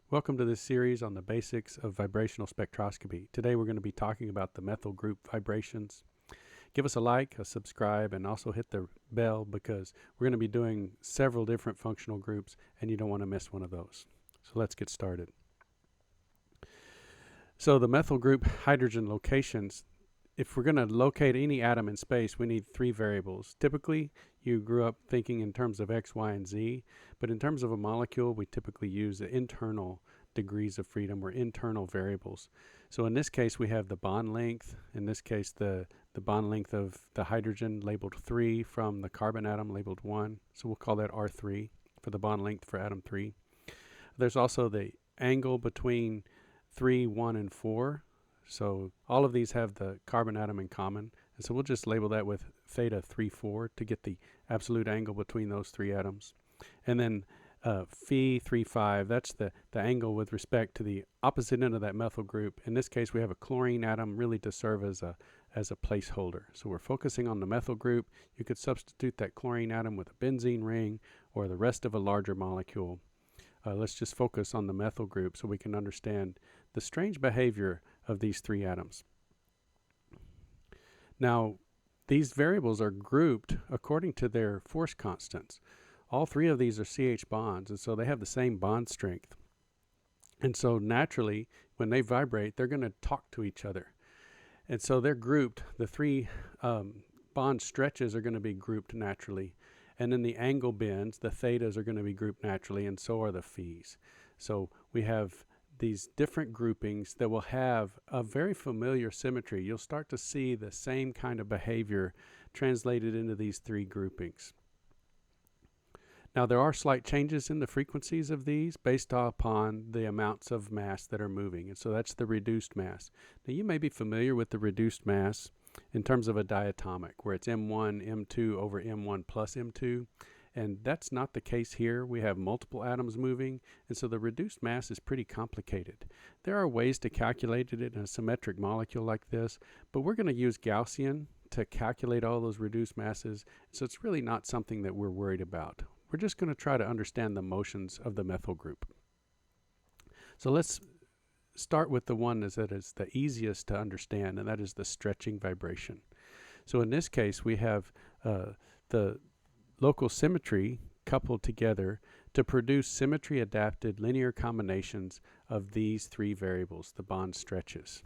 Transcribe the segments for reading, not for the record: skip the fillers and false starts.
Welcome to this series on the basics of vibrational spectroscopy. Today we're going to be talking about the methyl group vibrations. Give us a like, a subscribe, and also hit the bell because we're going to be doing several different functional groups and you don't want to miss one of those. So let's get started. So the methyl group hydrogen locations, if we're going to locate any atom in space, we need three variables. Typically, you grew up thinking in terms of X, Y, and Z, but in terms of a molecule, we typically use the internal degrees of freedom or internal variables. So in this case, we have the bond length. In this case, the bond length of the hydrogen labeled 3 from the carbon atom labeled 1. So we'll call that R3 for the bond length for atom 3. There's also the angle between 3, 1, and 4. So all of these have the carbon atom in common. And so we'll just label that with theta 3, 4 to get the absolute angle between those three atoms. And then phi 3, 5, that's the angle with respect to the opposite end of that methyl group. In this case, we have a chlorine atom really to serve as a placeholder. So we're focusing on the methyl group. You could substitute that chlorine atom with a benzene ring or the rest of a larger molecule. Let's just focus on the methyl group so we can understand the strange behavior of these three atoms. Now, these variables are grouped according to their force constants. All three of these are CH bonds, and so they have the same bond strength. And so naturally, when they vibrate, they're going to talk to each other. And so they're grouped. The three bond stretches are going to be grouped naturally. And then the angle bends, the thetas are going to be grouped naturally, and so are the phis. So we have these different groupings that will have a very familiar symmetry. You'll start to see the same kind of behavior translated into these three groupings. Now there are slight changes in the frequencies of these based upon the amounts of mass that are moving, and so that's the reduced mass. Now you may be familiar with the reduced mass in terms of a diatomic, where it's M1, M2 over M1 plus M2. And that's not the case here. We have multiple atoms moving, and so the reduced mass is pretty complicated. There are ways to calculate it in a symmetric molecule like this, but we're going to use Gaussian to calculate all those reduced masses, so it's really not something that we're worried about. We're just going to try to understand the motions of the methyl group. So let's start with the one that is the easiest to understand, and that is the stretching vibration. So in this case, we have the local symmetry coupled together to produce symmetry adapted linear combinations of these three variables, the bond stretches.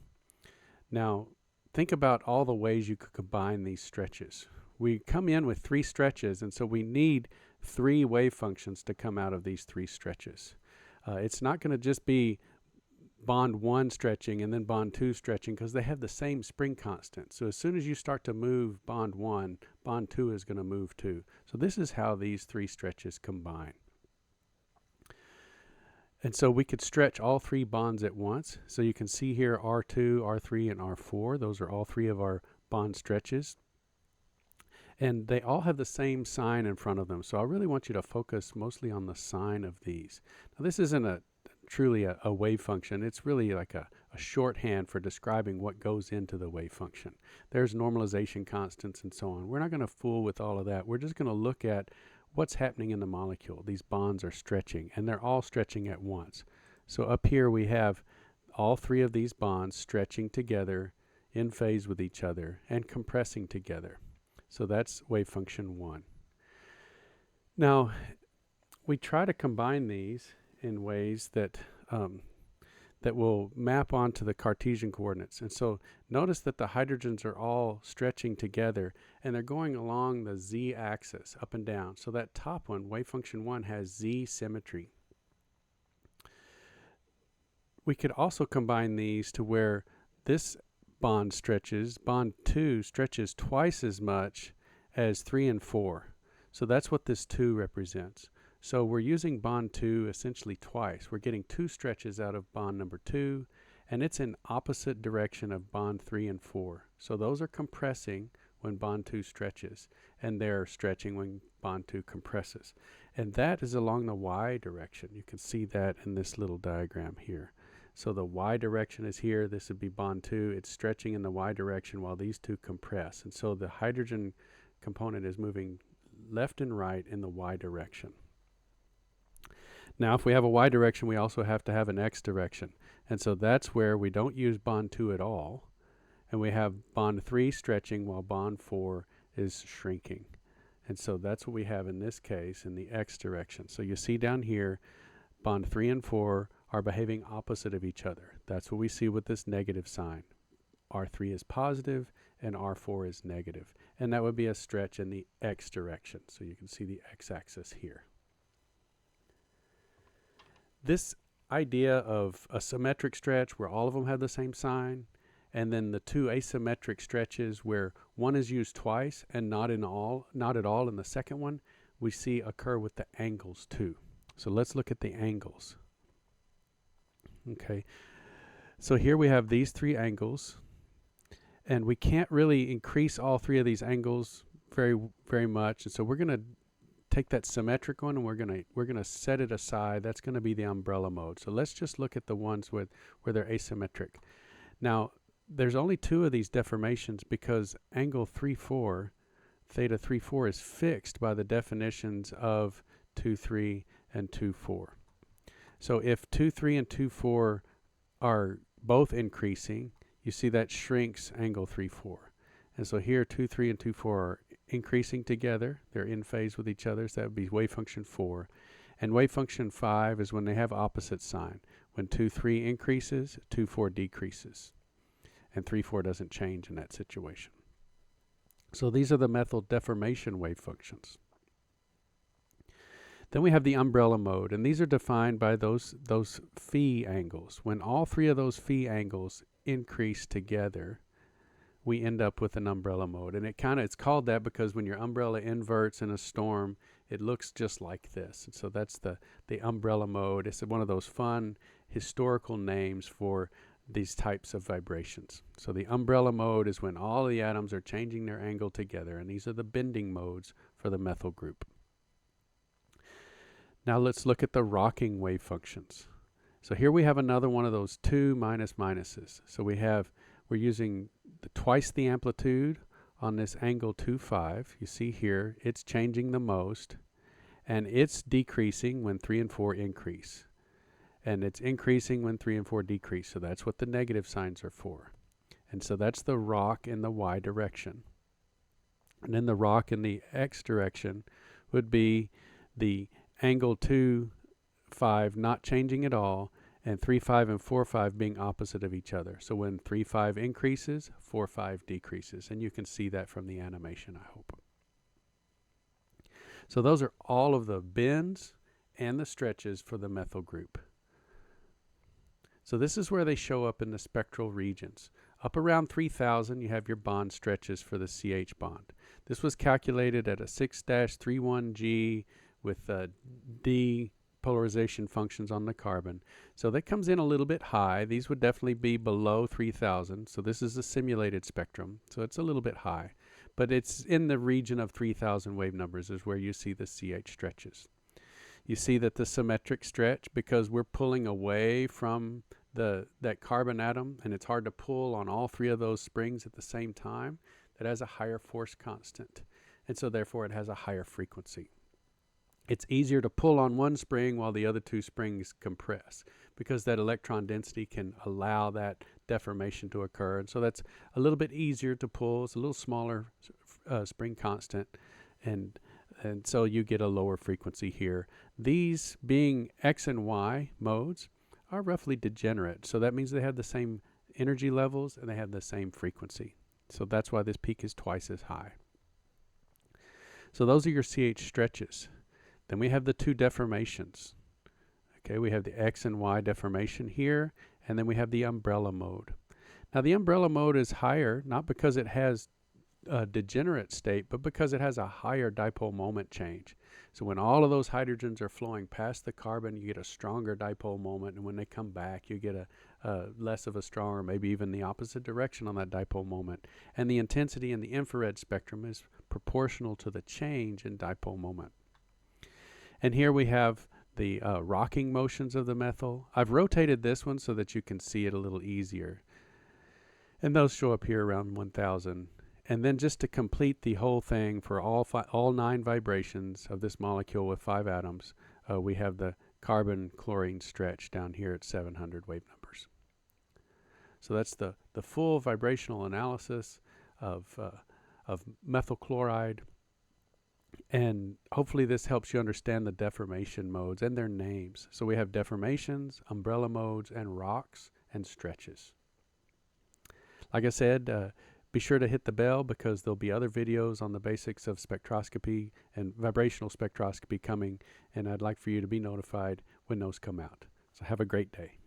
Now, think about all the ways you could combine these stretches. We come in with three stretches, and so we need three wave functions to come out of these three stretches. It's not going to just be bond 1 stretching and then bond 2 stretching, because they have the same spring constant. So as soon as you start to move bond 1, bond 2 is going to move too. So this is how these three stretches combine. And so we could stretch all three bonds at once. So you can see here R2, R3, and R4. Those are all three of our bond stretches. And they all have the same sign in front of them. So I really want you to focus mostly on the sign of these. Now this isn't truly a wave function. It's really like a shorthand for describing what goes into the wave function. There's normalization constants and so on. We're not going to fool with all of that. We're just going to look at what's happening in the molecule. These bonds are stretching, and they're all stretching at once. So up here we have all three of these bonds stretching together in phase with each other and compressing together. So that's wave function 1. Now, we try to combine these in ways that will map onto the Cartesian coordinates. And so notice that the hydrogens are all stretching together, and they're going along the z-axis up and down. So that top one, wave function 1, has z symmetry. We could also combine these to where this bond 2 stretches twice as much as 3 and 4. So that's what this 2 represents. So we're using bond 2 essentially twice. We're getting 2 stretches out of bond number 2, and it's in opposite direction of bond 3 and 4. So those are compressing when bond 2 stretches, and they're stretching when bond 2 compresses. And that is along the y direction. You can see that in this little diagram here. So the y direction is here. This would be bond 2. It's stretching in the y direction while these two compress. And so the hydrogen component is moving left and right in the y direction. Now, if we have a y direction, we also have to have an x direction. And so that's where we don't use bond 2 at all. And we have bond 3 stretching while bond 4 is shrinking. And so that's what we have in this case in the x direction. So you see down here, bond 3 and 4 are behaving opposite of each other. That's what we see with this negative sign. R3 is positive and R4 is negative. And that would be a stretch in the x direction. So you can see the x-axis here. This idea of a symmetric stretch where all of them have the same sign, and then the two asymmetric stretches where one is used twice and not at all in the second one, we see occur with the angles too. So let's look at the angles. Okay, so here we have these three angles, and we can't really increase all three of these angles very much, and so we're going to take that symmetric one and we're gonna set it aside. That's going to be the umbrella mode. So let's just look at the ones where they're asymmetric. Now, there's only two of these deformations because angle 3,4, theta 3,4 is fixed by the definitions of 2,3 and 2,4. So if 2,3 and 2,4 are both increasing, you see that shrinks angle 3,4. And so here 2,3 and 2,4 are increasing together. They're in phase with each other, so that would be wave function 4. And wave function 5 is when they have opposite sign. When 2,3 increases, 2,4 decreases. And 3,4 doesn't change in that situation. So these are the methyl deformation wave functions. Then we have the umbrella mode, and these are defined by those phi angles. When all three of those phi angles increase together, we end up with an umbrella mode. And it's called that because when your umbrella inverts in a storm, it looks just like this. And so that's the umbrella mode. It's one of those fun historical names for these types of vibrations. So the umbrella mode is when all the atoms are changing their angle together, and these are the bending modes for the methyl group. Now let's look at the rocking wave functions. So here we have another one of those two minuses. So we're using twice the amplitude on this angle 2,5. You see here, it's changing the most, and it's decreasing when 3 and 4 increase. And it's increasing when 3 and 4 decrease, so that's what the negative signs are for. And so that's the rock in the y direction. And then the rock in the x direction would be the angle 2,5 not changing at all, and 3,5 and 4,5 being opposite of each other. So when 3,5 increases, 4,5 decreases. And you can see that from the animation, I hope. So those are all of the bends and the stretches for the methyl group. So this is where they show up in the spectral regions. Up around 3,000, you have your bond stretches for the CH bond. This was calculated at a 6-31G with D polarization functions on the carbon. So that comes in a little bit high. These would definitely be below 3,000. So this is a simulated spectrum. So it's a little bit high. But it's in the region of 3,000 wave numbers is where you see the CH stretches. You see that the symmetric stretch, because we're pulling away from that carbon atom, and it's hard to pull on all three of those springs at the same time, that has a higher force constant. And so therefore it has a higher frequency. It's easier to pull on one spring while the other two springs compress, because that electron density can allow that deformation to occur. And so that's a little bit easier to pull. It's a little smaller spring constant, and so you get a lower frequency here. These, being X and Y modes, are roughly degenerate. So that means they have the same energy levels and they have the same frequency. So that's why this peak is twice as high. So those are your CH stretches. Then we have the two deformations. Okay, we have the X and Y deformation here, and then we have the umbrella mode. Now the umbrella mode is higher, not because it has a degenerate state, but because it has a higher dipole moment change. So when all of those hydrogens are flowing past the carbon, you get a stronger dipole moment, and when they come back, you get a less of a strong, or maybe even the opposite direction on that dipole moment. And the intensity in the infrared spectrum is proportional to the change in dipole moment. And here we have the rocking motions of the methyl. I've rotated this one so that you can see it a little easier. And those show up here around 1,000. And then just to complete the whole thing for all 9 vibrations of this molecule with 5 atoms, we have the carbon-chlorine stretch down here at 700 wave numbers. So that's the full vibrational analysis of methyl chloride. And hopefully this helps you understand the deformation modes and their names. So we have deformations, umbrella modes, and rocks and stretches. Like I said, be sure to hit the bell because there'll be other videos on the basics of spectroscopy and vibrational spectroscopy coming, and I'd like for you to be notified when those come out. So have a great day.